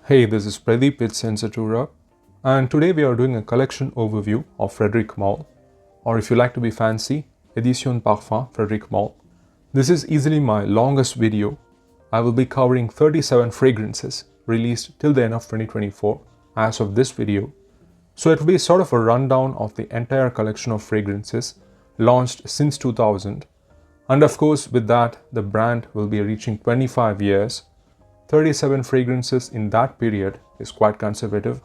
Hey, this is Pradeep with Sensatura, and today we are doing a collection overview of Frederic Malle, or if you like to be fancy, Edition Parfum Frederic Malle. This is easily my longest video. I will be covering 37 fragrances released till the end of 2024 as of this video. So it will be sort of a rundown of the entire collection of fragrances launched since 2000. And of course, with that, the brand will be reaching 25 years. 37 fragrances in that period is quite conservative.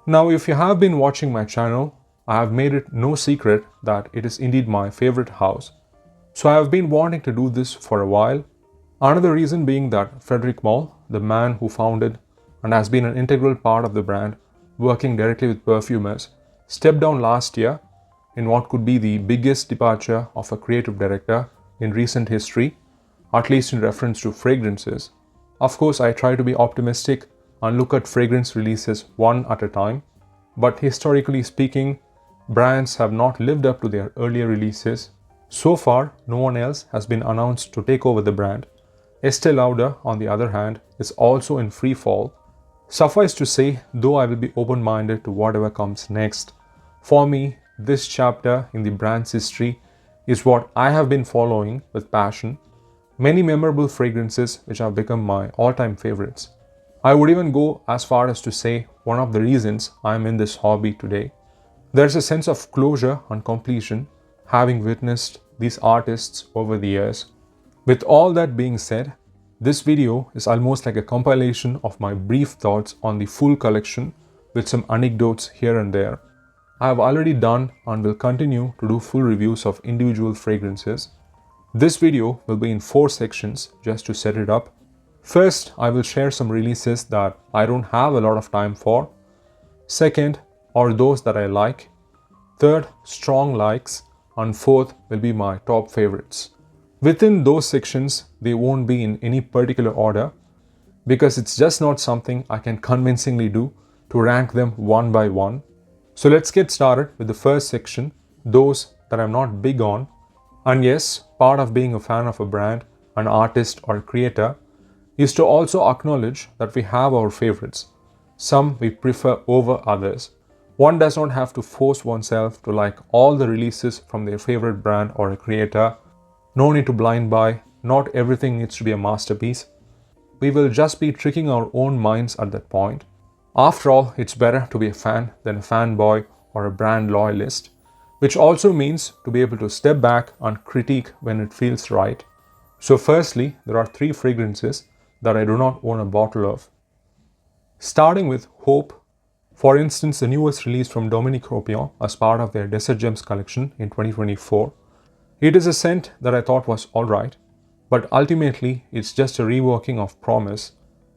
Now, if you have been watching my channel, I have made it no secret that it is indeed my favorite house. So I have been wanting to do this for a while. Another reason being that Frederic Malle, the man who founded and has been an integral part of the brand, working directly with perfumers, stepped down last year in what could be the biggest departure of a creative director in recent history, at least in reference to fragrances. Of course, I try to be optimistic and look at fragrance releases one at a time, but historically speaking, brands have not lived up to their earlier releases. So far, no one else has been announced to take over the brand. Estee Lauder, on the other hand, is also in free fall. Suffice to say, though I will be open-minded to whatever comes next, for me, this chapter in the brand's history is what I have been following with passion. Many memorable fragrances which have become my all-time favorites. I would even go as far as to say one of the reasons I am in this hobby today. There's a sense of closure and completion having witnessed these artists over the years. With all that being said, this video is almost like a compilation of my brief thoughts on the full collection with some anecdotes here and there. I have already done and will continue to do full reviews of individual fragrances. This video will be in 4 sections just to set it up. First, I will share some releases that I don't have a lot of time for. Second, are those that I like. Third, strong likes. And fourth will be my top favorites. Within those sections, they won't be in any particular order because it's just not something I can convincingly do to rank them one by one. So let's get started with the first section, those that I'm not big on. And yes, part of being a fan of a brand, an artist or creator is to also acknowledge that we have our favorites. Some we prefer over others. One does not have to force oneself to like all the releases from their favorite brand or a creator. No need to blind buy. Not everything needs to be a masterpiece. We will just be tricking our own minds at that point. After all, it's better to be a fan than a fanboy or a brand loyalist, which also means to be able to step back and critique when it feels right. So firstly, there are 3 fragrances that I do not own a bottle of. Starting with Hope, for instance, the newest release from Dominique Ropion as part of their Desert Gems collection in 2024. It is a scent that I thought was alright, but ultimately it's just a reworking of Promise.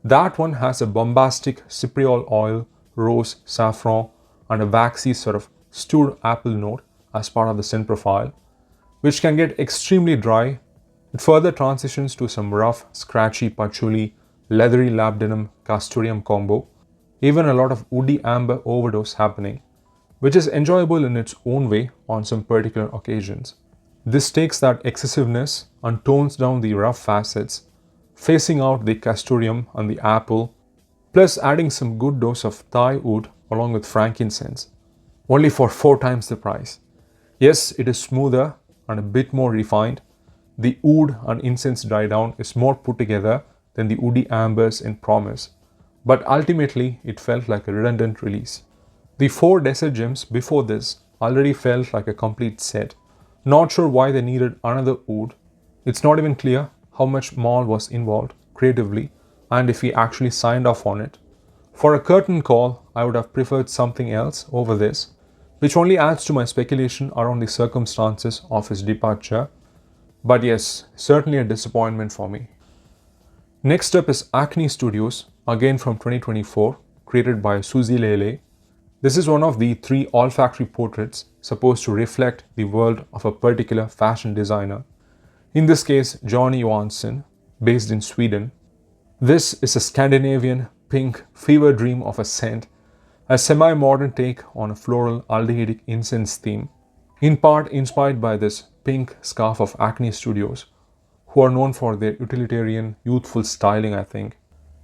That one has a bombastic cypriol oil, rose, saffron, and a waxy sort of stewed apple note as part of the scent profile, which can get extremely dry. It further transitions to some rough, scratchy patchouli, leathery lab denim castoreum combo, even a lot of woody amber overdose happening, which is enjoyable in its own way on some particular occasions. This takes that excessiveness and tones down the rough facets, phasing out the castoreum and the apple, plus adding some good dose of Thai wood along with frankincense, only for 4 times the price. Yes, it is smoother and a bit more refined. The oud and incense dry down is more put together than the woody ambers in Promise, but ultimately it felt like a redundant release. The 4 Desert Gems before this already felt like a complete set. Not sure why they needed another oud. It's not even clear how much Malle was involved creatively and if he actually signed off on it. For a curtain call, I would have preferred something else over this, which only adds to my speculation around the circumstances of his departure. But yes, certainly a disappointment for me. Next up is Acne Studios, again from 2024, created by Suzy Lele. This is one of the 3 olfactory portraits supposed to reflect the world of a particular fashion designer. In this case, Johnny Johansson, based in Sweden. This is a Scandinavian pink fever dream of a scent, a semi-modern take on a floral aldehydic incense theme, in part inspired by this pink scarf of Acne Studios, who are known for their utilitarian, youthful styling, I think.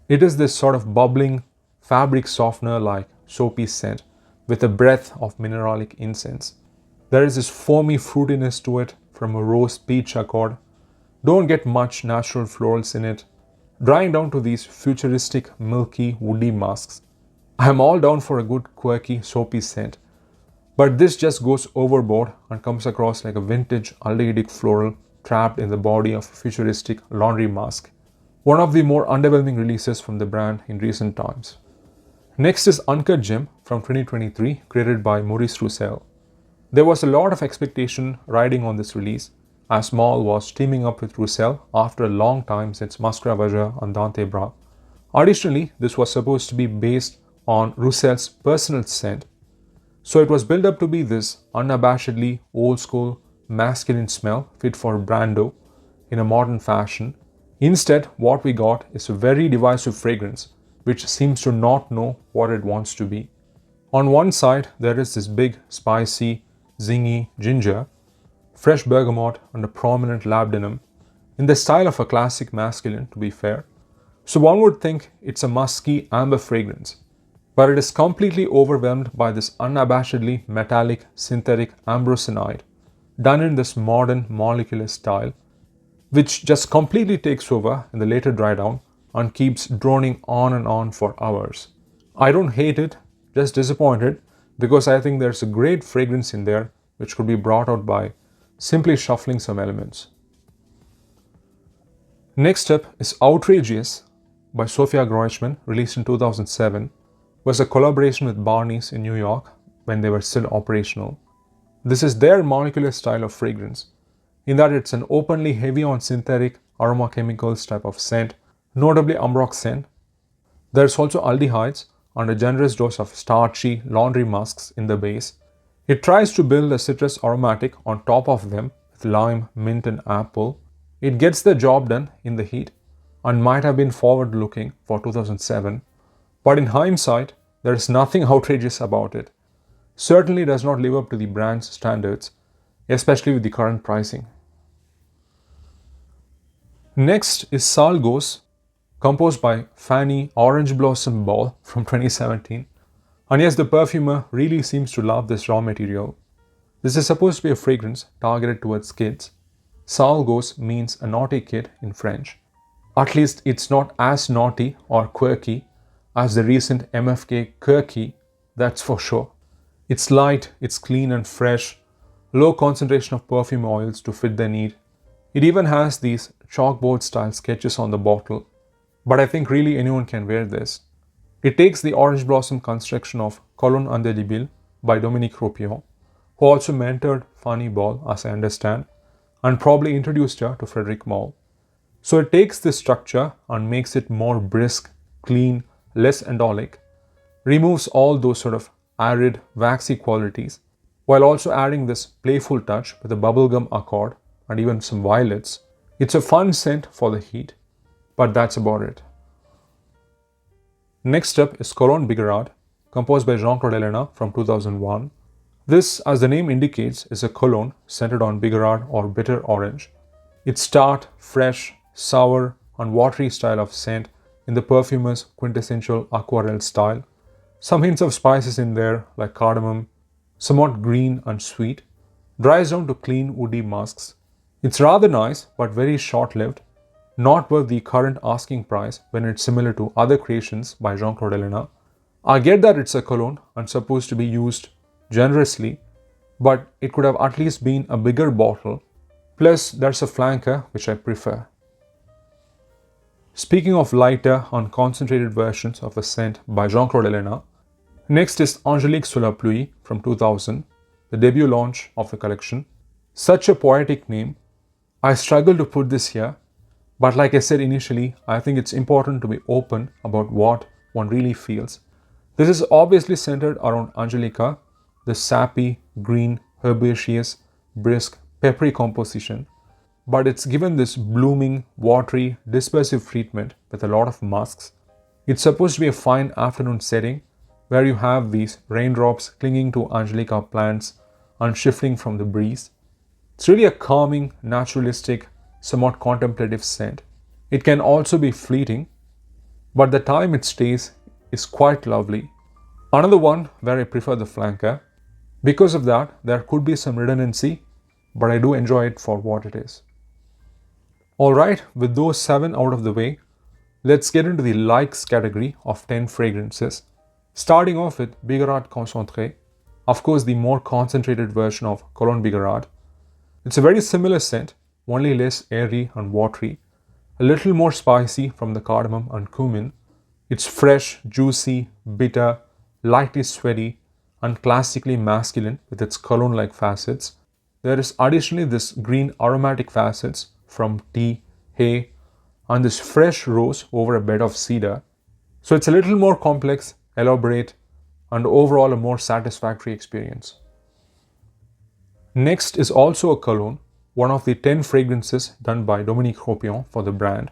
It is this sort of bubbling, fabric softener like soapy scent with a breath of mineralic incense. There is this foamy fruitiness to it from a rose peach accord. Don't get much natural florals in it, drying down to these futuristic, milky, woody musks. I am all down for a good quirky, soapy scent, but this just goes overboard and comes across like a vintage aldehydic floral trapped in the body of a futuristic laundry mask. One of the more underwhelming releases from the brand in recent times. Next is Uncut Gem from 2023, created by Maurice Roussel. There was a lot of expectation riding on this release, as Malle was teaming up with Roussel after a long time since Musc Ravageur and Tes Bras. Additionally, this was supposed to be based on Roussel's personal scent, so it was built up to be this unabashedly old school masculine smell fit for Brando in a modern fashion. Instead, what we got is a very divisive fragrance which seems to not know what it wants to be. On one side, there is this big, spicy, zingy ginger, fresh bergamot and a prominent labdanum, in the style of a classic masculine to be fair. So one would think it's a musky amber fragrance, but it is completely overwhelmed by this unabashedly metallic synthetic ambrosinide, done in this modern molecular style, which just completely takes over in the later dry down and keeps droning on and on for hours. I don't hate it, just disappointed, because I think there's a great fragrance in there which could be brought out by simply shuffling some elements. Next up is Outrageous by Sophia Groisman, released in 2007, was a collaboration with Barney's in New York when they were still operational. This is their molecular style of fragrance, in that it's an openly heavy on synthetic aroma chemicals type of scent, notably ambrox scent. There's also aldehydes and a generous dose of starchy laundry musks in the base. It tries to build a citrus aromatic on top of them with lime, mint and apple. It gets the job done in the heat and might have been forward looking for 2007, but in hindsight, there is nothing outrageous about it. Certainly does not live up to the brand's standards, especially with the current pricing. Next is Salle Gosse, composed by Fanny Orange Blossom Ball from 2017. And yes, the perfumer really seems to love this raw material. This is supposed to be a fragrance targeted towards kids. Salle Gosse means a naughty kid in French. At least it's not as naughty or quirky as the recent MFK Quirky, that's for sure. It's light, it's clean and fresh, low concentration of perfume oils to fit the need. It even has these chalkboard style sketches on the bottle, but I think really anyone can wear this. It takes the orange blossom construction of Cologne Indélébile by Dominique Ropion, who also mentored Fanny Ball, as I understand, and probably introduced her to Frederic Malle. So it takes this structure and makes it more brisk, clean, less endolic, removes all those sort of arid, waxy qualities, while also adding this playful touch with a bubblegum accord and even some violets. It's a fun scent for the heat, but that's about it. Next up is Cologne Bigarade, composed by Jean-Claude Ellena from 2001. This, as the name indicates, is a cologne scented on Bigarade or bitter orange. It's tart, fresh, sour and watery style of scent in the perfumer's quintessential aquarelle style. Some hints of spices in there like cardamom, somewhat green and sweet, dries down to clean woody musks. It's rather nice but very short-lived, not worth the current asking price when it's similar to other creations by Jean-Claude Ellena. I get that it's a cologne and supposed to be used generously, but it could have at least been a bigger bottle. Plus, there's a flanker which I prefer. Speaking of lighter and concentrated versions of a scent by Jean-Claude Ellena, next is Angéliques sur la Pluie from 2000, the debut launch of the collection. Such a poetic name. I struggle to put this here, but like I said initially, I think it's important to be open about what one really feels. This is obviously centered around Angelica, the sappy, green, herbaceous, brisk, peppery composition, but it's given this blooming, watery, dispersive treatment with a lot of musks. It's supposed to be a fine afternoon setting where you have these raindrops clinging to Angelica plants and shifting from the breeze. It's really a calming, naturalistic, somewhat contemplative scent. It can also be fleeting, but the time it stays is quite lovely. Another one where I prefer the flanker. Because of that, there could be some redundancy, but I do enjoy it for what it is. Alright, with those 7 out of the way, let's get into the likes category of 10 fragrances. Starting off with Bigarade Concentrée, of course the more concentrated version of Cologne Bigarade. It's a very similar scent, only less airy and watery, a little more spicy from the cardamom and cumin. It's fresh, juicy, bitter, lightly sweaty, and classically masculine with its cologne-like facets. There is additionally this green aromatic facets from tea, hay, and this fresh rose over a bed of cedar. So it's a little more complex, elaborate, and overall a more satisfactory experience. Next is also a cologne, one of the 10 fragrances done by Dominique Ropion for the brand.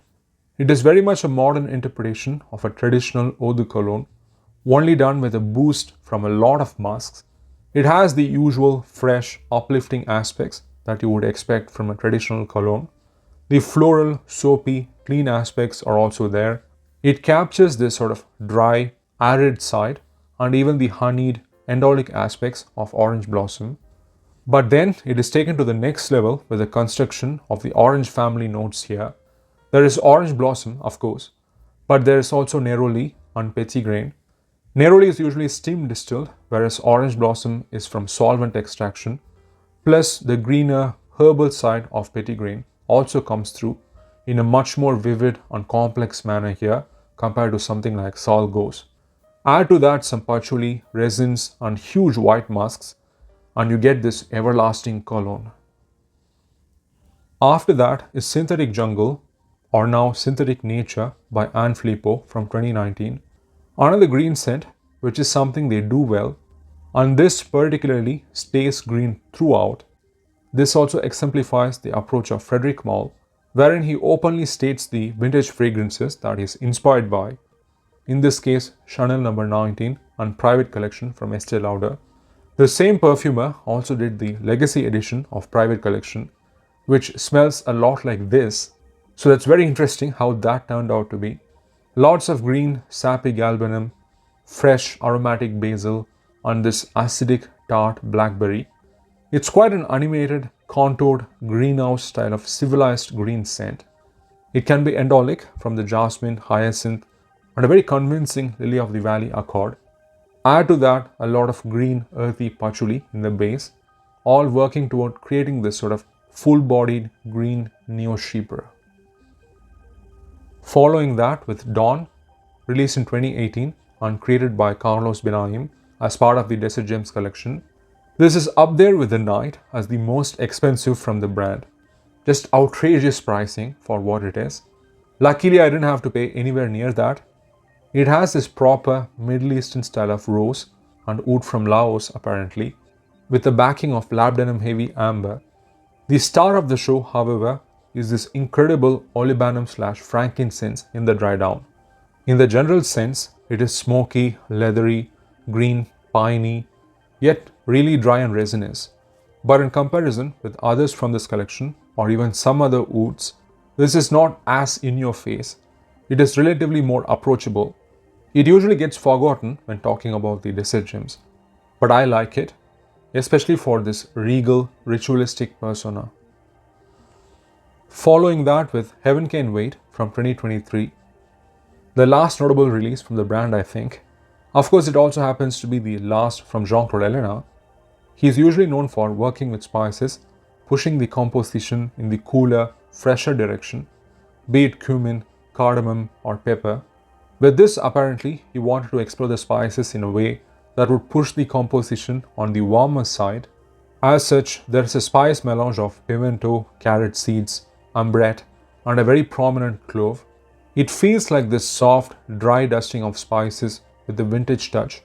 It is very much a modern interpretation of a traditional eau de cologne, only done with a boost from a lot of musks. It has the usual fresh, uplifting aspects that you would expect from a traditional cologne. The floral, soapy, clean aspects are also there. It captures this sort of dry, arid side and even the honeyed, endolic aspects of orange blossom. But then it is taken to the next level with the construction of the orange family notes here. There is orange blossom, of course, but there is also neroli and petit grain. Neroli is usually steam distilled, whereas orange blossom is from solvent extraction, plus the greener herbal side of petit grain also comes through in a much more vivid and complex manner here compared to something like Salle Gosse. Add to that some patchouli, resins and huge white musks, and you get this everlasting cologne. After that is Synthetic Jungle, or now Synthetic Nature by Anne Filippo from 2019. Another green scent, which is something they do well, and this particularly stays green throughout. This also exemplifies the approach of Frederic Malle, wherein he openly states the vintage fragrances that he is inspired by. In this case, Chanel No. 19 and Private Collection from Estée Lauder. The same perfumer also did the Legacy edition of Private Collection, which smells a lot like this. So that's very interesting how that turned out to be. Lots of green, sappy galbanum, fresh aromatic basil, and this acidic tart blackberry. It's quite an animated, contoured, greenhouse style of civilized green scent. It can be endolic from the jasmine, hyacinth, and a very convincing lily of the valley accord. Add to that a lot of green, earthy patchouli in the base, all working toward creating this sort of full-bodied green neo-sheeper. Following that with Dawn, released in 2018 and created by Carlos Benaim as part of the Desert Gems collection. This is up there with the Night as the most expensive from the brand. Just outrageous pricing for what it is. Luckily, I didn't have to pay anywhere near that. It has this proper Middle Eastern style of rose and oud from Laos apparently, with the backing of labdanum heavy amber. The star of the show, however, is this incredible olibanum/frankincense in the dry down. In the general sense, it is smoky, leathery, green, piney, yet really dry and resinous. But in comparison with others from this collection, or even some other ouds, this is not as in your face. It is relatively more approachable. It usually gets forgotten when talking about the Desert Gems, but I like it, especially for this regal, ritualistic persona. Following that with Heaven Can Wait from 2023, the last notable release from the brand, I think. Of course, it also happens to be the last from Jean-Claude Ellena. He is usually known for working with spices, pushing the composition in the cooler, fresher direction, be it cumin, cardamom, or pepper. With this, apparently, he wanted to explore the spices in a way that would push the composition on the warmer side. As such, there is a spice melange of pimento, carrot seeds, ambrette, and a very prominent clove. It feels like this soft, dry dusting of spices with a vintage touch,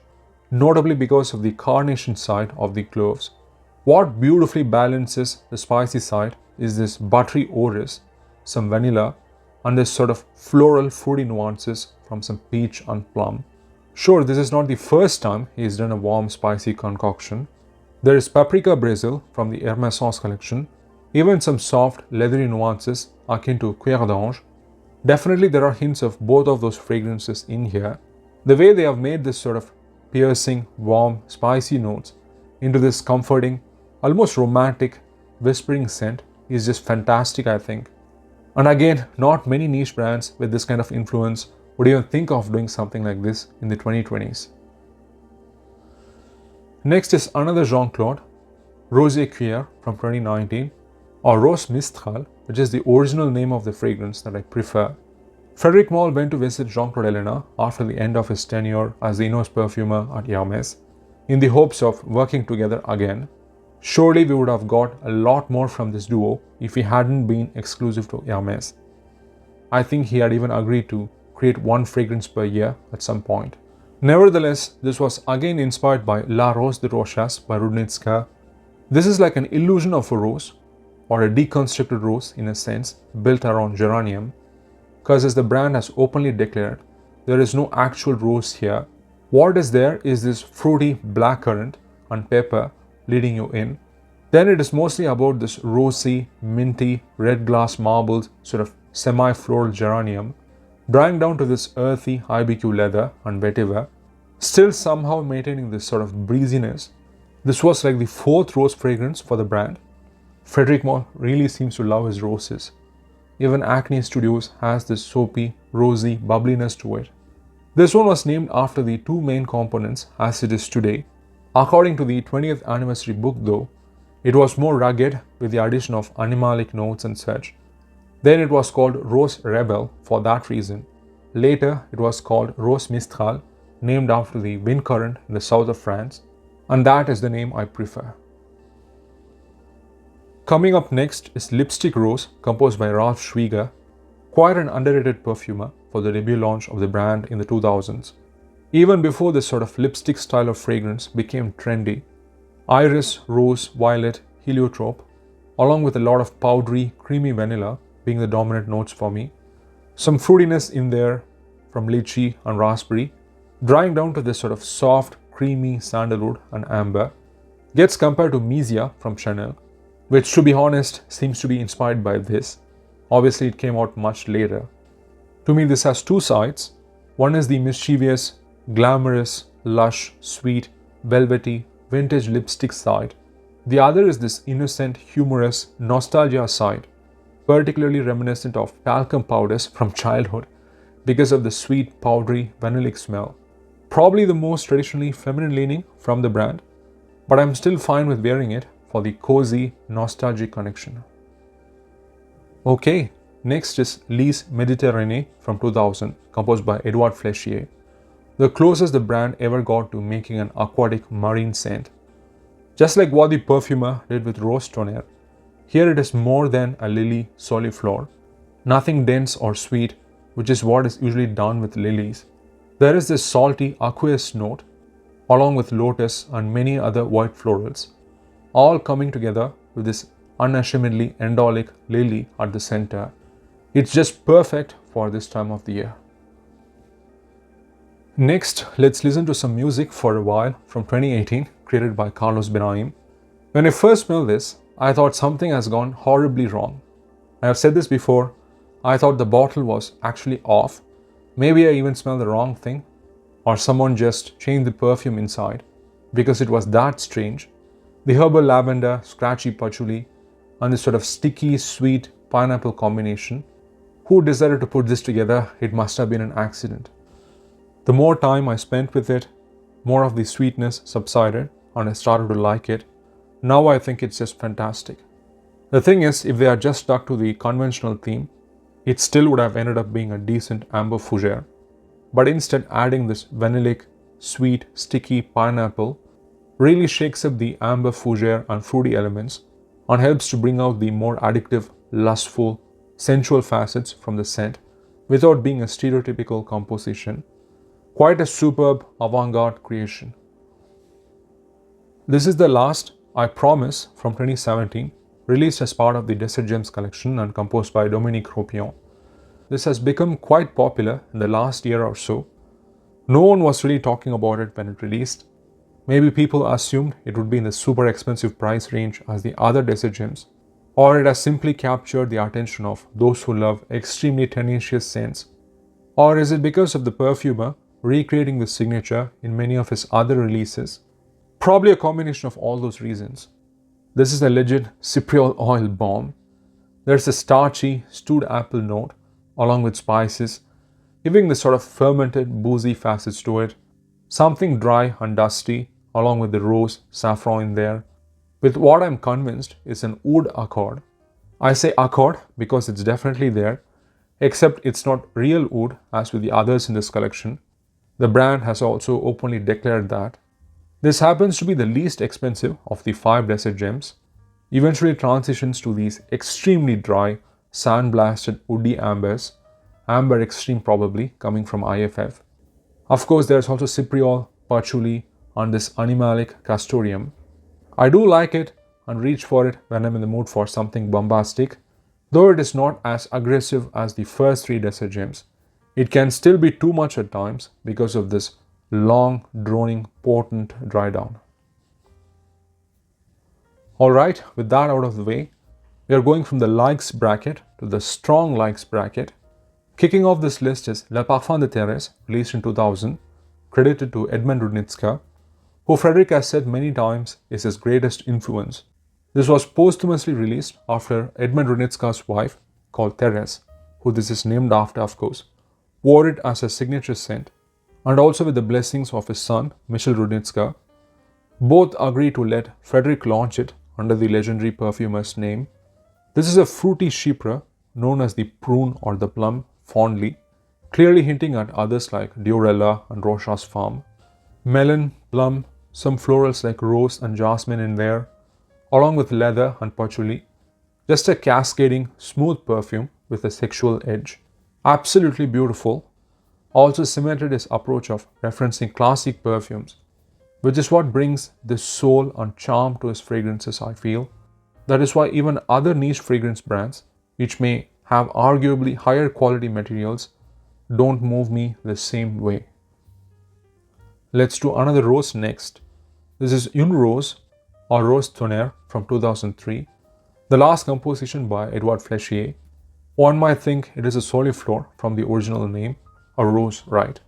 notably because of the carnation side of the cloves. What beautifully balances the spicy side is this buttery orris, some vanilla, and this sort of floral fruity nuances from some peach and plum. Sure, this is not the first time he has done a warm spicy concoction. There is Paprika Brazil from the Hermès collection, even some soft leathery nuances akin to Cuir d'Ange. Definitely there are hints of both of those fragrances in here. The way they have made this sort of piercing, warm, spicy notes into this comforting, almost romantic, whispering scent is just fantastic, I think. And again, not many niche brands with this kind of influence would even think of doing something like this in the 2020s. Next is another Jean-Claude, Rosé Cuir from 2019, or Rose Mistral, which is the original name of the fragrance that I prefer. Frederic Malle went to visit Jean-Claude Ellena after the end of his tenure as the in-house perfumer at Hermès, in the hopes of working together again. Surely we would have got a lot more from this duo if he hadn't been exclusive to Hermès. I think he had even agreed to create one fragrance per year at some point. Nevertheless, this was again inspired by La Rose de Rochas by Rudnitska. This is like an illusion of a rose, or a deconstructed rose in a sense, built around geranium, because as the brand has openly declared, there is no actual rose here. What is there is this fruity blackcurrant and pepper leading you in. Then it is mostly about this rosy, minty, red glass marbled sort of semi-floral geranium, drying down to this earthy IBQ leather and vetiver, still somehow maintaining this sort of breeziness. This was like the fourth rose fragrance for the brand. Frederic Malle really seems to love his roses. Even Acne Studios has this soapy, rosy bubbliness to it. This one was named after the two main components as it is today. According to the 20th anniversary book though, it was more rugged with the addition of animalic notes and such. Then it was called Rose Rebel for that reason. Later it was called Rose Mistral, named after the wind current in the south of France, and that is the name I prefer. Coming up next is Lipstick Rose, composed by Ralph Schwieger, quite an underrated perfumer for the debut launch of the brand in the 2000s. Even before this sort of lipstick style of fragrance became trendy, iris, rose, violet, heliotrope, along with a lot of powdery, creamy vanilla being the dominant notes for me. Some fruitiness in there from lychee and raspberry, drying down to this sort of soft, creamy sandalwood and amber, gets compared to Misia from Chanel, which to be honest seems to be inspired by this. Obviously it came out much later. To me this has two sides. One is the mischievous, glamorous, lush, sweet, velvety, vintage lipstick side. The other is this innocent, humorous, nostalgia side, particularly reminiscent of talcum powders from childhood because of the sweet, powdery, vanillic smell. Probably the most traditionally feminine leaning from the brand, but I'm still fine with wearing it for the cozy, nostalgic connection. Okay, next is Lys Mediterranee from 2000, composed by Edouard Flechier. The closest the brand ever got to making an aquatic marine scent. Just like what the perfumer did with Rose Tonnerre, here it is more than a lily soliflore. Nothing dense or sweet, which is what is usually done with lilies. There is this salty aqueous note, along with lotus and many other white florals, all coming together with this unashamedly endolic lily at the center. It's just perfect for this time of the year. Next, let's listen to some music for a while from 2018, created by Carlos Benaim. When I first smelled this, I thought something has gone horribly wrong. I have said this before, I thought the bottle was actually off. Maybe I even smelled the wrong thing, or someone just changed the perfume inside, because it was that strange. The herbal lavender, scratchy patchouli, and this sort of sticky, sweet pineapple combination. Who decided to put this together? It must have been an accident. The more time I spent with it, more of the sweetness subsided and I started to like it. Now I think it's just fantastic. The thing is, if they had just stuck to the conventional theme, it still would have ended up being a decent amber fougere. But instead adding this vanillic, sweet, sticky pineapple really shakes up the amber fougere and fruity elements and helps to bring out the more addictive, lustful, sensual facets from the scent without being a stereotypical composition. Quite a superb avant-garde creation. This is the last, I Promise, from 2017, released as part of the Desert Gems collection and composed by Dominique Ropion. This has become quite popular in the last year or so. No one was really talking about it when it released. Maybe people assumed it would be in the super expensive price range as the other Desert Gems, or it has simply captured the attention of those who love extremely tenacious scents. Or is it because of the perfumer recreating the signature in many of his other releases. Probably a combination of all those reasons. This is a legit cypriol oil bomb. There's a starchy, stewed apple note along with spices, giving this sort of fermented, boozy facets to it. Something dry and dusty along with the rose, saffron in there, with what I'm convinced is an oud accord. I say accord because it's definitely there, except it's not real oud as with the others in this collection. The brand has also openly declared that. This happens to be the least expensive of the 5 desert gems, eventually transitions to these extremely dry, sand-blasted woody ambers, amber extreme probably coming from IFF. Of course, there's also cypriol, patchouli, and this animalic castoreum. I do like it and reach for it when I'm in the mood for something bombastic, though it is not as aggressive as the first 3 desert gems. It can still be too much at times because of this long, droning, potent dry down. Alright, with that out of the way, we are going from the likes bracket to the strong likes bracket. Kicking off this list is Le Parfum de Thérèse, released in 2000, credited to Edmund Rudnitska, who Frederic has said many times is his greatest influence. This was posthumously released after Edmund Rudnitska's wife, called Thérèse, who this is named after of course, wore it as a signature scent, and also with the blessings of his son, Michel Rudnitska. Both agreed to let Frederic launch it under the legendary perfumer's name. This is a fruity chypre known as the prune or the plum fondly, clearly hinting at others like Diorella and Rocha's Farm. Melon, plum, some florals like rose and jasmine in there, along with leather and patchouli. Just a cascading, smooth perfume with a sexual edge. Absolutely beautiful. Also cemented his approach of referencing classic perfumes, which is what brings this soul and charm to his fragrances, I feel. That is why even other niche fragrance brands, which may have arguably higher quality materials, don't move me the same way. Let's do another rose next. This is Une Rose or Rose Tonnerre from 2003, the last composition by Edouard Flechier. One might think it is a soliflor from the original name, a rose, right?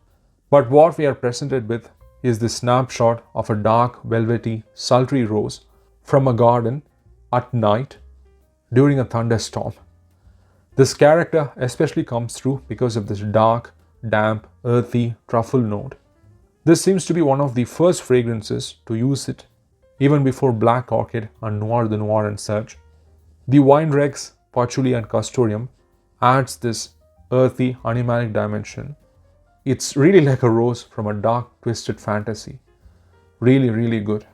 But what we are presented with is the snapshot of a dark, velvety, sultry rose from a garden at night during a thunderstorm. This character especially comes through because of this dark, damp, earthy truffle note. This seems to be one of the first fragrances to use it, even before Black Orchid and Noir de Noir and such. The wine rex, patchouli and castoreum adds this earthy, animalic dimension. It's really like a rose from a dark, twisted fantasy. Really, really good.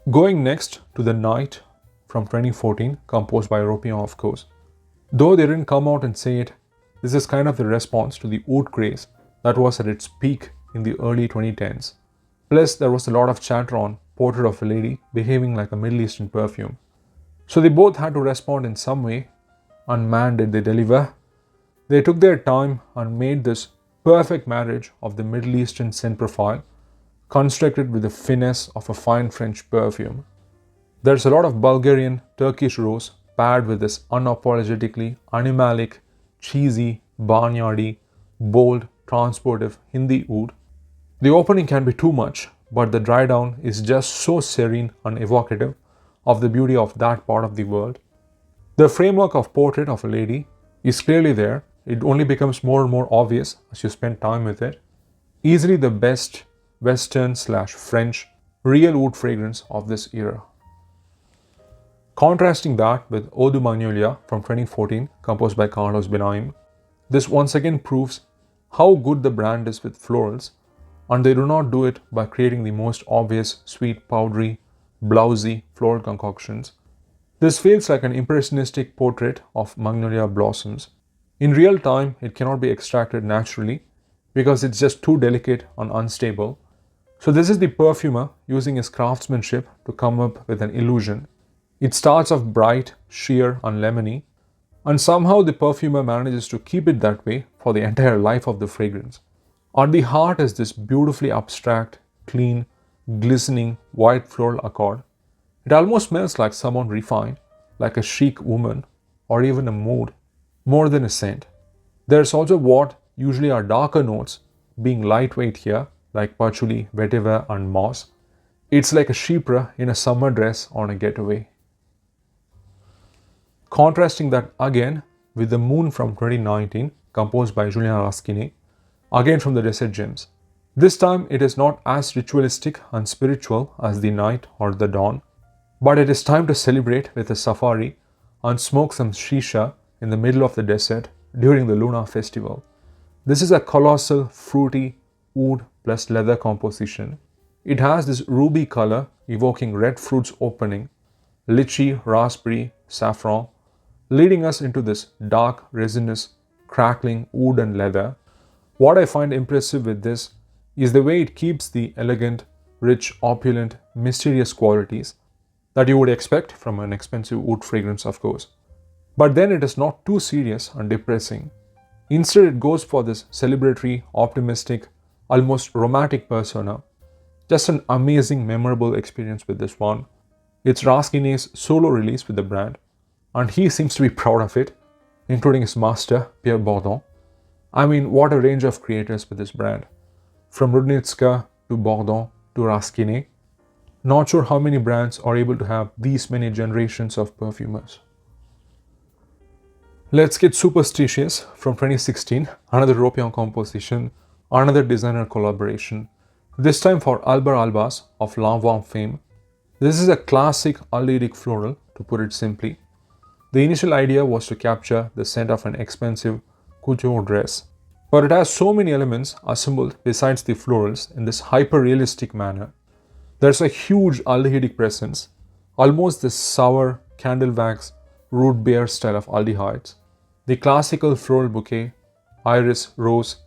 Going next to The Night from 2014, composed by European of course. Though they didn't come out and say it, this is kind of the response to the oud craze that was at its peak in the early 2010s. Plus, there was a lot of chatter on Portrait of a Lady behaving like a Middle Eastern perfume. So they both had to respond in some way, and man did they deliver. They took their time and made this perfect marriage of the Middle Eastern scent profile, constructed with the finesse of a fine French perfume. There's a lot of Bulgarian, Turkish rose paired with this unapologetically animalic, cheesy, barnyardy, bold, transportive Hindi oud. The opening can be too much, but the dry down is just so serene and evocative of the beauty of that part of the world. The framework of Portrait of a Lady is clearly there. It only becomes more and more obvious as you spend time with it. Easily the best Western/French real oud fragrance of this era. Contrasting that with Eau de Magnolia from 2014, composed by Carlos Benaim, this once again proves how good the brand is with florals, and they do not do it by creating the most obvious sweet, powdery, blousy floral concoctions. This feels like an impressionistic portrait of magnolia blossoms. In real time, it cannot be extracted naturally because it's just too delicate and unstable. So this is the perfumer using his craftsmanship to come up with an illusion. It starts off bright, sheer and lemony, and somehow the perfumer manages to keep it that way for the entire life of the fragrance. At the heart is this beautifully abstract, clean, glistening white floral accord. It almost smells like someone refined, like a chic woman or even a mood, more than a scent. There's also what usually are darker notes being lightweight here, like patchouli, vetiver and moss. It's like a chypre in a summer dress on a getaway. Contrasting that again with the Moon from 2019, composed by Julien Rasquinet, again from the Desert Gems. This time it is not as ritualistic and spiritual as the night or the dawn, but it is time to celebrate with a safari and smoke some shisha in the middle of the desert during the Luna festival. This is a colossal fruity oud plus leather composition. It has this ruby color evoking red fruits opening, lychee, raspberry, saffron, leading us into this dark, resinous, crackling oud and leather. What I find impressive with this is the way it keeps the elegant, rich, opulent, mysterious qualities that you would expect from an expensive oud fragrance, of course. But then it is not too serious and depressing. Instead, it goes for this celebratory, optimistic, almost romantic persona. Just an amazing, memorable experience with this one. It's Rasquinet's solo release with the brand, and he seems to be proud of it, including his master, Pierre Bourdon. I mean, what a range of creators with this brand. From Rudnitska to Bourdon to Rasquinet. Not sure how many brands are able to have these many generations of perfumers. Let's get Superstitious from 2016, another European composition, another designer collaboration. This time for Alber Albas of Lanvin fame. This is a classic aldehydic floral, to put it simply. The initial idea was to capture the scent of an expensive couture dress, but it has so many elements assembled besides the florals in this hyper-realistic manner. There's a huge aldehydic presence, almost this sour candle wax root beer style of aldehydes, the classical floral bouquet, iris, rose,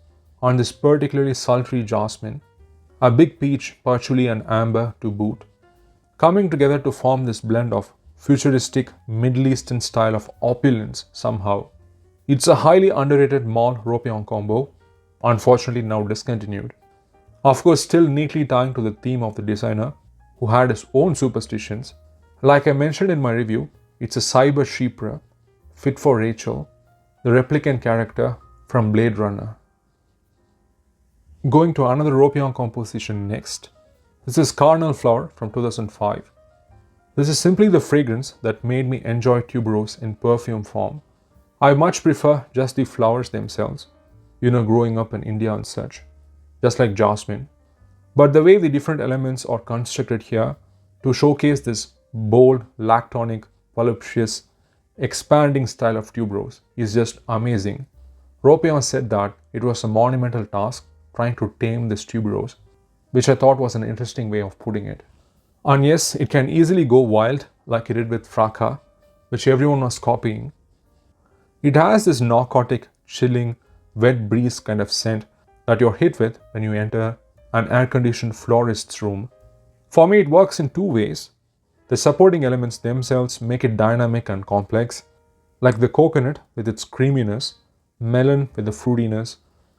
and this particularly sultry jasmine, a big peach, patchouli and amber to boot, coming together to form this blend of futuristic Middle Eastern style of opulence somehow. It's a highly underrated mall European combo, unfortunately now discontinued. Of course, still neatly tying to the theme of the designer, who had his own superstitions. Like I mentioned in my review, it's a cyber chypre, fit for Rachel, the replicant character from Blade Runner. Going to another European composition next. This is Carnal Flower from 2005. This is simply the fragrance that made me enjoy tuberose in perfume form. I much prefer just the flowers themselves, growing up in India and such, just like jasmine. But the way the different elements are constructed here to showcase this bold, lactonic, voluptuous, expanding style of tuberose is just amazing. European said that it was a monumental task trying to tame this tuberose, which I thought was an interesting way of putting it. And yes, it can easily go wild like it did with Fracas, which everyone was copying. It has this narcotic, chilling, wet breeze kind of scent that you're hit with when you enter an air-conditioned florist's room. For me, it works in two ways. The supporting elements themselves make it dynamic and complex, like the coconut with its creaminess, melon with the fruitiness,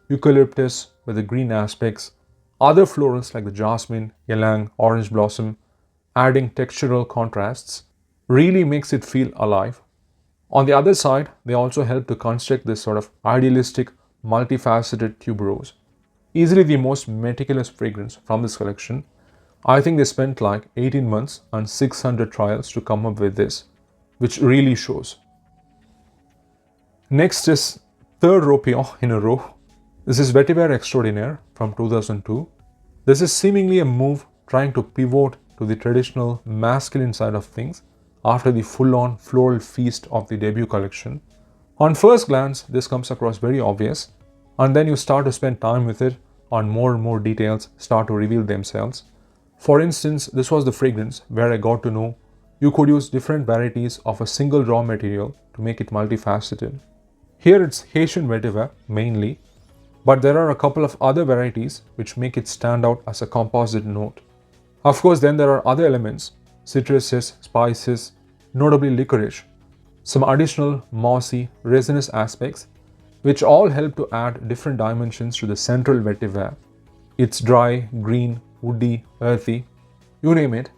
eucalyptus with the green aspects, other florals like the jasmine, ylang, orange blossom, adding textural contrasts, really makes it feel alive. On the other side, they also help to construct this sort of idealistic, multifaceted tuberose. Easily the most meticulous fragrance from this collection. I think they spent like 18 months and 600 trials to come up with this, which really shows. Next is third European in a row. This is Vetiver Extraordinaire from 2002. This is seemingly a move trying to pivot to the traditional masculine side of things after the full-on floral feast of the debut collection. On first glance, this comes across very obvious, and then you start to spend time with it and more details start to reveal themselves. For instance, this was the fragrance where I got to know you could use different varieties of a single raw material to make it multifaceted. Here it's Haitian vetiver mainly, but there are a couple of other varieties which make it stand out as a composite note. Of course, then there are other elements, citruses, spices, notably licorice, some additional mossy, resinous aspects, which all help to add different dimensions to the central vetiver. It's dry, green, woody, earthy, you name it.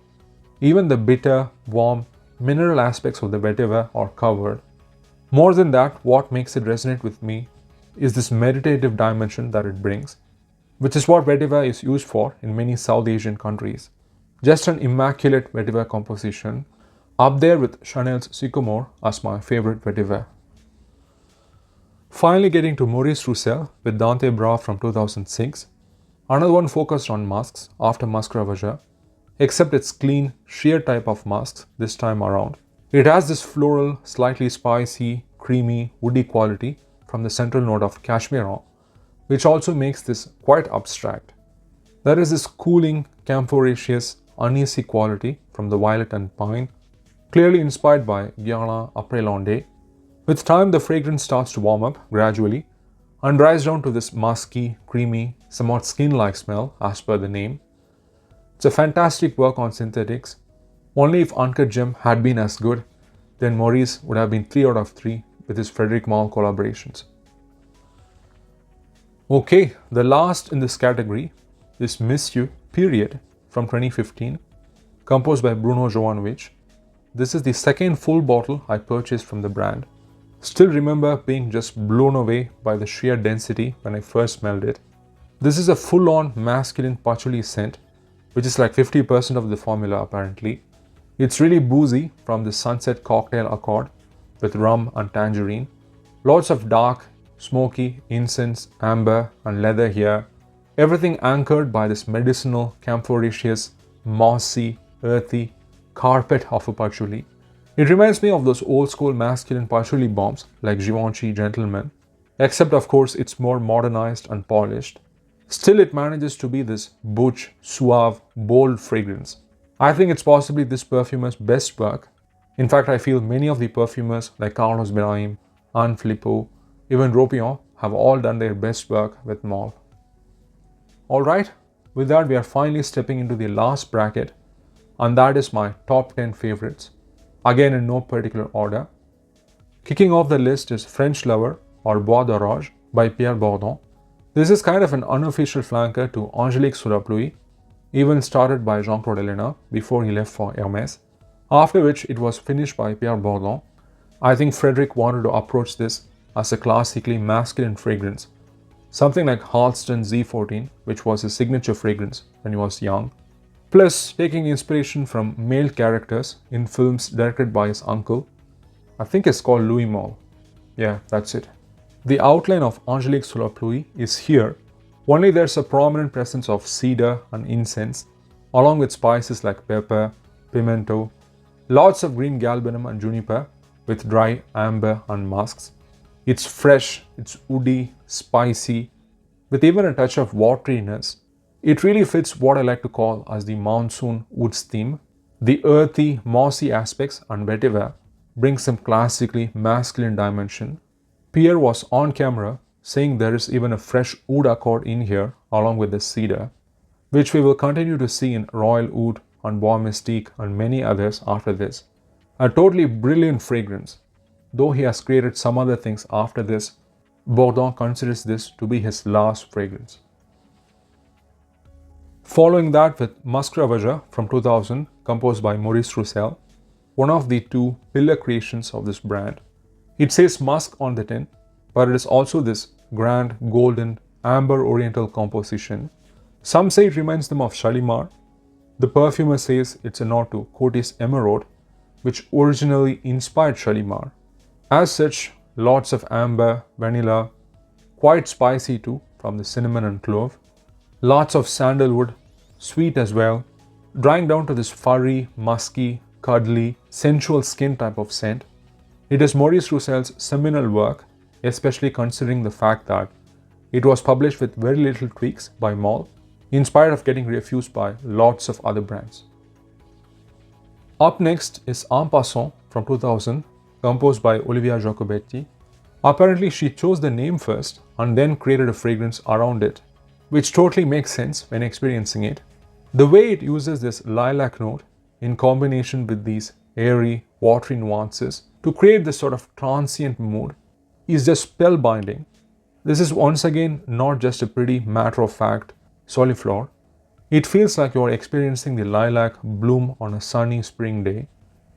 Even the bitter, warm, mineral aspects of the vetiver are covered. More than that, what makes it resonate with me is this meditative dimension that it brings. which is what vetiver is used for in many South Asian countries. Just an immaculate vetiver composition, up there with Chanel's Sycamore as my favorite vetiver. Finally getting to Maurice Roussel with Tes Bras from 2006, another one focused on musks after Musc Ravageur, except it's clean, sheer type of musks this time around. It has this floral, slightly spicy, creamy, woody quality from the central note of Cashmere, which also makes this quite abstract. There is this cooling, camphoraceous, uneasy quality from the violet and pine, clearly inspired by Guerlain Après Landais. With time, the fragrance starts to warm up gradually and dries down to this musky, creamy, somewhat skin-like smell as per the name. It's a fantastic work on synthetics. Only if Uncut Gem had been as good, then Maurice would have been 3 out of 3 with his Frederic Malle collaborations. Okay, the last in this category is Monsieur, period, from 2015, composed by Bruno Jovanovic. This is the second full bottle I purchased from the brand. Still remember being just blown away by the sheer density when I first smelled it. This is a full-on masculine patchouli scent, which is like 50% of the formula apparently. It's really boozy from the sunset cocktail accord with rum and tangerine. Lots of dark, smoky, incense, amber and leather here. Everything anchored by this medicinal, camphoraceous, mossy, earthy carpet of a patchouli. It reminds me of those old school masculine patchouli bombs like Givenchy Gentleman, except of course it's more modernized and polished. Still it manages to be this butch, suave, bold fragrance. I think it's possibly this perfumer's best work. In fact, I feel many of the perfumers like Carlos Belaim, Anne Filippo, even Ropillon have all done their best work with Malle. Alright, with that we are finally stepping into the last bracket, and that is my top 10 favorites, again in no particular order. Kicking off the list is French Lover or Bois d'Orage by Pierre Bourdon. This is kind of an unofficial flanker to Angéliques sous la pluie, even started by Jean-Claude Ellena before he left for Hermès, after which it was finished by Pierre Bourdon. I think Frederic wanted to approach this as a classically masculine fragrance, something like Halston Z14, which was his signature fragrance when he was young, plus taking inspiration from male characters in films directed by his uncle. I think it's called Louis Malle. Yeah, that's it. The outline of Angéliques sous la pluie is here, only there's a prominent presence of cedar and incense, along with spices like pepper, pimento, lots of green galbanum and juniper, with dry amber and musks. It's fresh, it's woody, spicy, with even a touch of wateriness. It really fits what I like to call as the monsoon woods theme. The earthy, mossy aspects and vetiver bring some classically masculine dimension. Pierre was on camera saying there is even a fresh wood accord in here along with the cedar, which we will continue to see in Royal Oud and Bois Mystique and many others after this. A totally brilliant fragrance. Though he has created some other things after this, Bourdon considers this to be his last fragrance. Following that with Musc Ravageur from 2000, composed by Maurice Roussel, one of the two pillar creations of this brand. It says musk on the tin, but it is also this grand, golden, amber oriental composition. Some say it reminds them of Shalimar. The perfumer says it's a nod to Coty's Emeraude, which originally inspired Shalimar. As such, lots of amber, vanilla, quite spicy too from the cinnamon and clove, lots of sandalwood, sweet as well, drying down to this furry, musky, cuddly, sensual skin type of scent. It is Maurice Roussel's seminal work, especially considering the fact that it was published with very little tweaks by Malle, in spite of getting refused by lots of other brands. Up next is En Passant from 2000, composed by Olivia Jacobetti. Apparently she chose the name first and then created a fragrance around it, which totally makes sense when experiencing it. The way it uses this lilac note in combination with these airy, watery nuances to create this sort of transient mood is just spellbinding. This is once again not just a pretty matter-of-fact soliflore. It feels like you're experiencing the lilac bloom on a sunny spring day.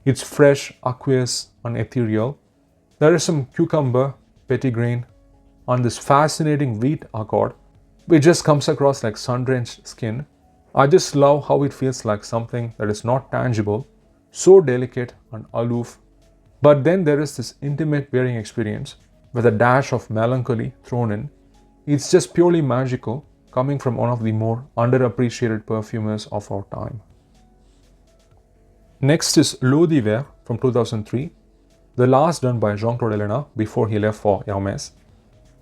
It's fresh, aqueous and ethereal. There is some cucumber, petitgrain and this fascinating wheat accord It just comes across like sun-drenched skin. I just love how it feels like something that is not tangible, so delicate and aloof. But then there is this intimate wearing experience with a dash of melancholy thrown in. It's just purely magical, coming from one of the more underappreciated perfumers of our time. Next is L'Eau d'Hiver from 2003, the last done by Jean-Claude Ellena before he left for Hermès.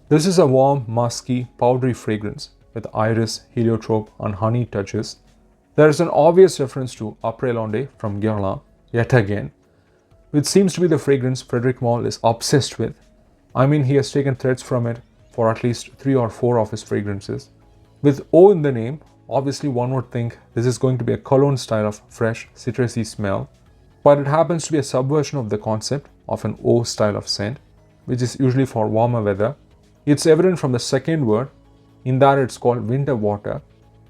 This is a warm, musky, powdery fragrance with iris, heliotrope and honey touches. There is an obvious reference to Après L'Ondée from Guerlain, yet again, which seems to be the fragrance Frederic Malle is obsessed with. I mean, he has taken threads from it for at least 3 or 4 of his fragrances. With O in the name, obviously one would think this is going to be a cologne style of fresh, citrusy smell, but it happens to be a subversion of the concept of an O style of scent, which is usually for warmer weather. It's evident from the second word, in that it's called winter water,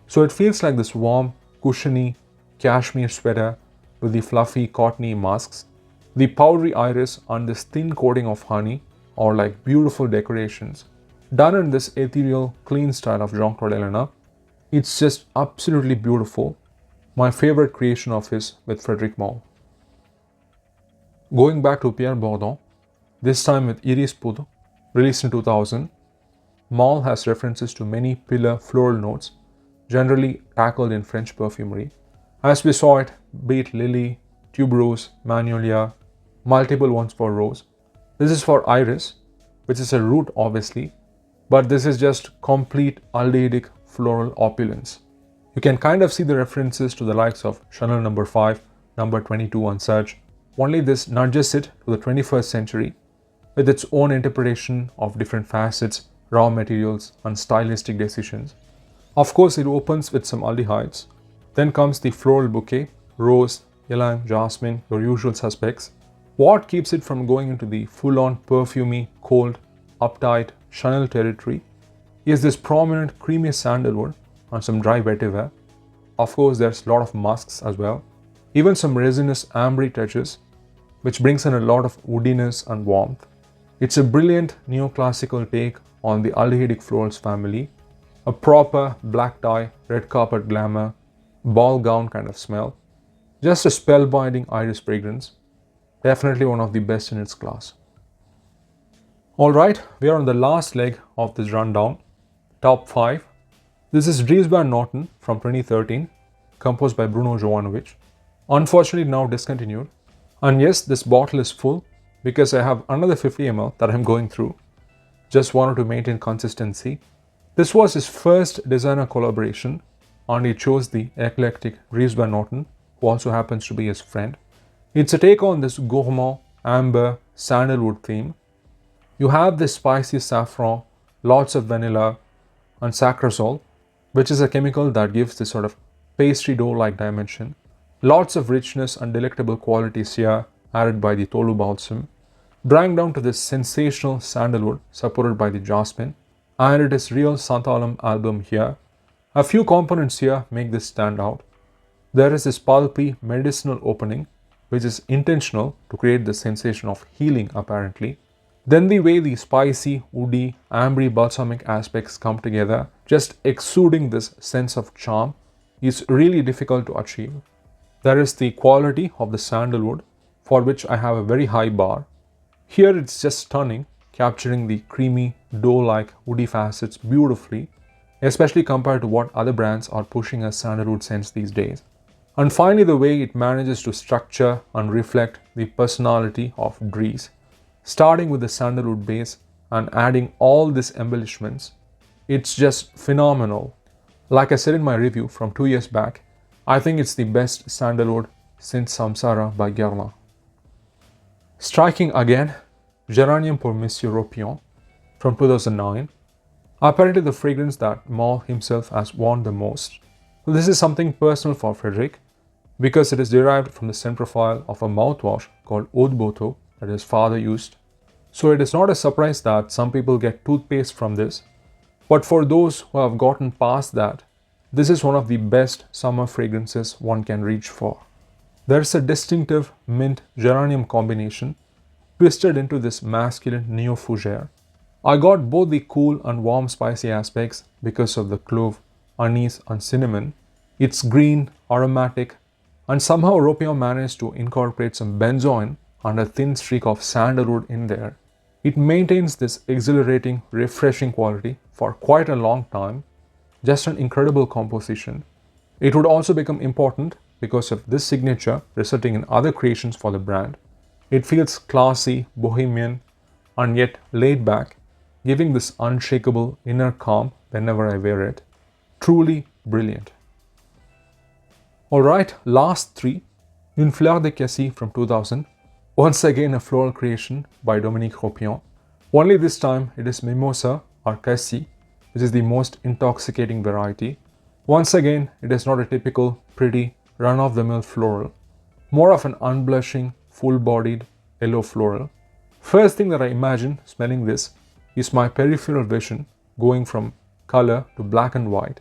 so it feels like this warm, cushiony cashmere sweater with the fluffy, cottony musks. The powdery iris and this thin coating of honey are like beautiful decorations, done in this ethereal, clean style of Jean-Claude Ellena. It's just absolutely beautiful. My favorite creation of his with Frederic Malle. Going back to Pierre Bourdon, this time with Iris Poudre, released in 2000, Malle has references to many pillar floral notes, generally tackled in French perfumery. As we saw it, be it lily, tuberose, magnolia, multiple ones for rose. This is for iris, which is a root obviously, but this is just complete aldehydic floral opulence. You can kind of see the references to the likes of Chanel No. 5, No. 22 and such, only this nudges it to the 21st century with its own interpretation of different facets, raw materials and stylistic decisions. Of course, it opens with some aldehydes. Then comes the floral bouquet, rose, ylang, jasmine, your usual suspects. What keeps it from going into the full-on perfumey, cold, uptight Chanel territory is this prominent creamy sandalwood and some dry vetiver. Of course, there's a lot of musks as well, even some resinous ambery touches, which brings in a lot of woodiness and warmth. It's a brilliant neoclassical take on the aldehydic florals family, a proper black tie, red carpet glamour, ball gown kind of smell. Just a spellbinding iris fragrance, definitely one of the best in its class. Alright, we are on the last leg of this rundown, top 5. This is Dries Van Noten from 2013, composed by Bruno Jovanovic. Unfortunately now discontinued. And yes, this bottle is full because I have another 50 ml that I'm going through. Just wanted to maintain consistency. This was his first designer collaboration and he chose the eclectic Dries Van Noten, who also happens to be his friend. It's a take on this gourmand, amber, sandalwood theme. You have this spicy saffron, lots of vanilla and sacrosol, which is a chemical that gives this sort of pastry dough-like dimension. Lots of richness and delectable qualities here added by the tolu balsam, drying down to this sensational sandalwood supported by the jasmine, and it is real Santalum album here. A few components here make this stand out. There is this pulpy medicinal opening, which is intentional to create the sensation of healing apparently. Then the way the spicy, woody, ambery, balsamic aspects come together, just exuding this sense of charm, is really difficult to achieve. There is the quality of the sandalwood, for which I have a very high bar. Here it's just stunning, capturing the creamy, dough-like woody facets beautifully, especially compared to what other brands are pushing as sandalwood scents these days. And finally, the way it manages to structure and reflect the personality of Dries, starting with the sandalwood base and adding all these embellishments. It's just phenomenal. Like I said in my review from 2 years back, I think it's the best sandalwood since Samsara by Guerlain. Striking again, Geranium pour Monsieur Ropion from 2009. Apparently the fragrance that Malle himself has worn the most. This is something personal for Frederic because it is derived from the scent profile of a mouthwash called Eau de Boto that his father used. So it is not a surprise that some people get toothpaste from this. But for those who have gotten past that, this is one of the best summer fragrances one can reach for. There is a distinctive mint geranium combination twisted into this masculine neo-fougere. I got both the cool and warm spicy aspects because of the clove, anise and cinnamon. It's green, aromatic, and somehow Ropillon managed to incorporate some benzoin and a thin streak of sandalwood in there. It maintains this exhilarating, refreshing quality for quite a long time. Just an incredible composition. It would also become important because of this signature resulting in other creations for the brand. It feels classy, bohemian, and yet laid back, giving this unshakable inner calm whenever I wear it. Truly brilliant. Alright, last three. Une Fleur de Cassie from 2000. Once again a floral creation by Dominique Ropillon. Only this time it is Mimosa or Cassie, which is the most intoxicating variety. Once again, it is not a typical, pretty, run-of-the-mill floral. More of an unblushing, full-bodied yellow floral. First thing that I imagine smelling this is my peripheral vision going from color to black and white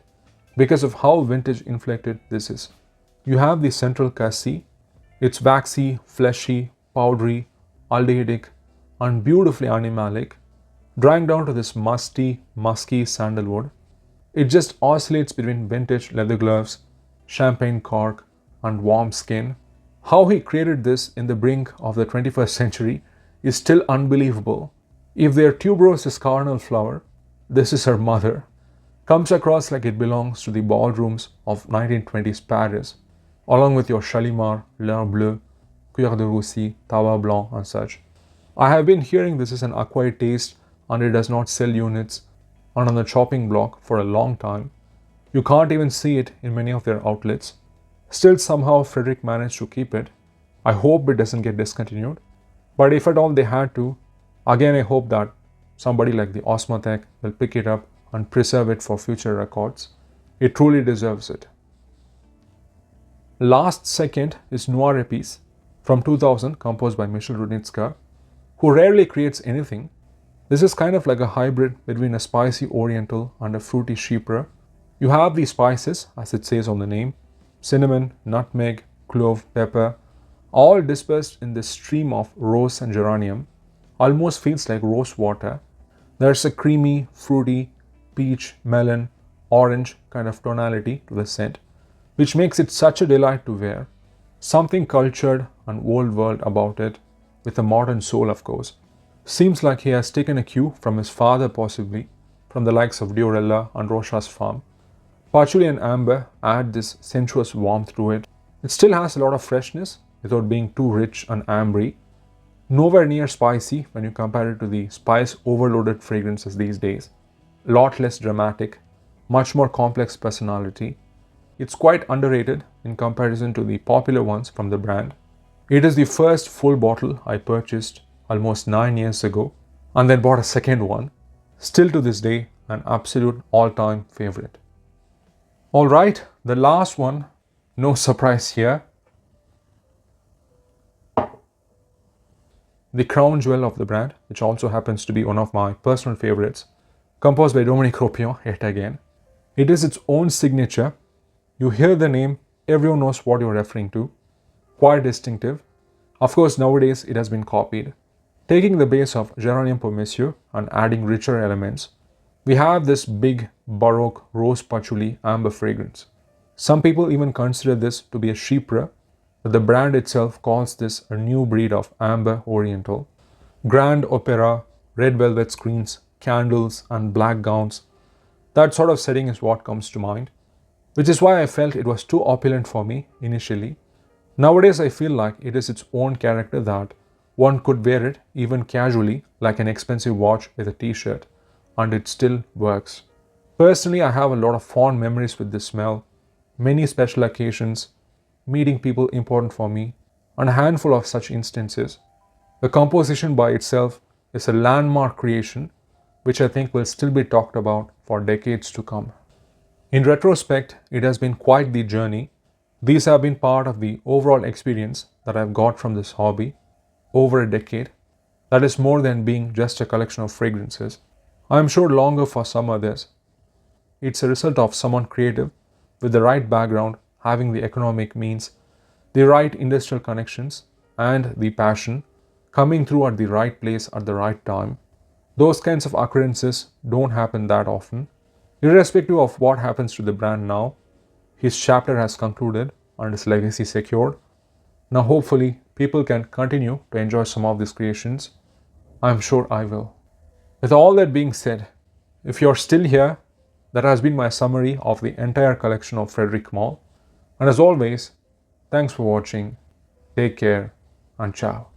because of how vintage inflected this is. You have the central cassie. It's waxy, fleshy, powdery, aldehydic, and beautifully animalic, drying down to this musky sandalwood. It just oscillates between vintage leather gloves, champagne cork, and warm skin. How he created this in the brink of the 21st century is still unbelievable. If their tuberose is Carnal Flower, this is her mother. Comes across like it belongs to the ballrooms of 1920s Paris, along with your Shalimar, L'Heure Bleue, Cuir de Russie, Tabac Blanc, and such. I have been hearing this is an acquired taste and it does not sell units and on the chopping block for a long time. You can't even see it in many of their outlets. Still somehow Frederic managed to keep it. I hope it doesn't get discontinued. But if at all they had to, again I hope that somebody like the Osmothec will pick it up and preserve it for future records. It truly deserves it. Last second is Noir Epices from 2000, composed by Michel Rudnitska, who rarely creates anything. This is kind of like a hybrid between a spicy oriental and a fruity chypre. You have the spices, as it says on the name, cinnamon, nutmeg, clove, pepper, all dispersed in this stream of rose and geranium. Almost feels like rose water. There's a creamy, fruity, peach, melon, orange kind of tonality to the scent, which makes it such a delight to wear. Something cultured and old world about it, with a modern soul of course. Seems like he has taken a cue from his father, possibly, from the likes of Diorella and Rocha's farm. Patchouli and amber add this sensuous warmth to it. It still has a lot of freshness without being too rich and ambery. Nowhere near spicy when you compare it to the spice overloaded fragrances these days. Lot less dramatic, much more complex personality. It's quite underrated in comparison to the popular ones from the brand. It is the first full bottle I purchased almost 9 years ago and then bought a second one. Still to this day, an absolute all-time favorite. Alright, the last one, no surprise here. The crown jewel of the brand, which also happens to be one of my personal favorites, composed by Dominique Ropillon yet again. It is its own signature. You hear the name, everyone knows what you're referring to. Quite distinctive. Of course, nowadays it has been copied. Taking the base of Geranium pour Monsieur and adding richer elements, we have this big Baroque rose patchouli amber fragrance. Some people even consider this to be a chypre, but the brand itself calls this a new breed of amber oriental. Grand opera, red velvet screens, candles and black gowns. That sort of setting is what comes to mind, which is why I felt it was too opulent for me initially. Nowadays I feel like it is its own character that one could wear it even casually like an expensive watch with a t-shirt and it still works. Personally, I have a lot of fond memories with this smell, many special occasions, meeting people important for me, and a handful of such instances. The composition by itself is a landmark creation which I think will still be talked about for decades to come. In retrospect, it has been quite the journey. These have been part of the overall experience that I've got from this hobby over a decade. That is more than being just a collection of fragrances. I am sure longer for some others. It's a result of someone creative with the right background, having the economic means, the right industrial connections, and the passion coming through at the right place at the right time. Those kinds of occurrences don't happen that often. Irrespective of what happens to the brand now, his chapter has concluded and his legacy secured. Now hopefully people can continue to enjoy some of these creations. I'm sure I will. With all that being said, if you're still here, that has been my summary of the entire collection of Frederic Malle. And as always, thanks for watching. Take care and ciao.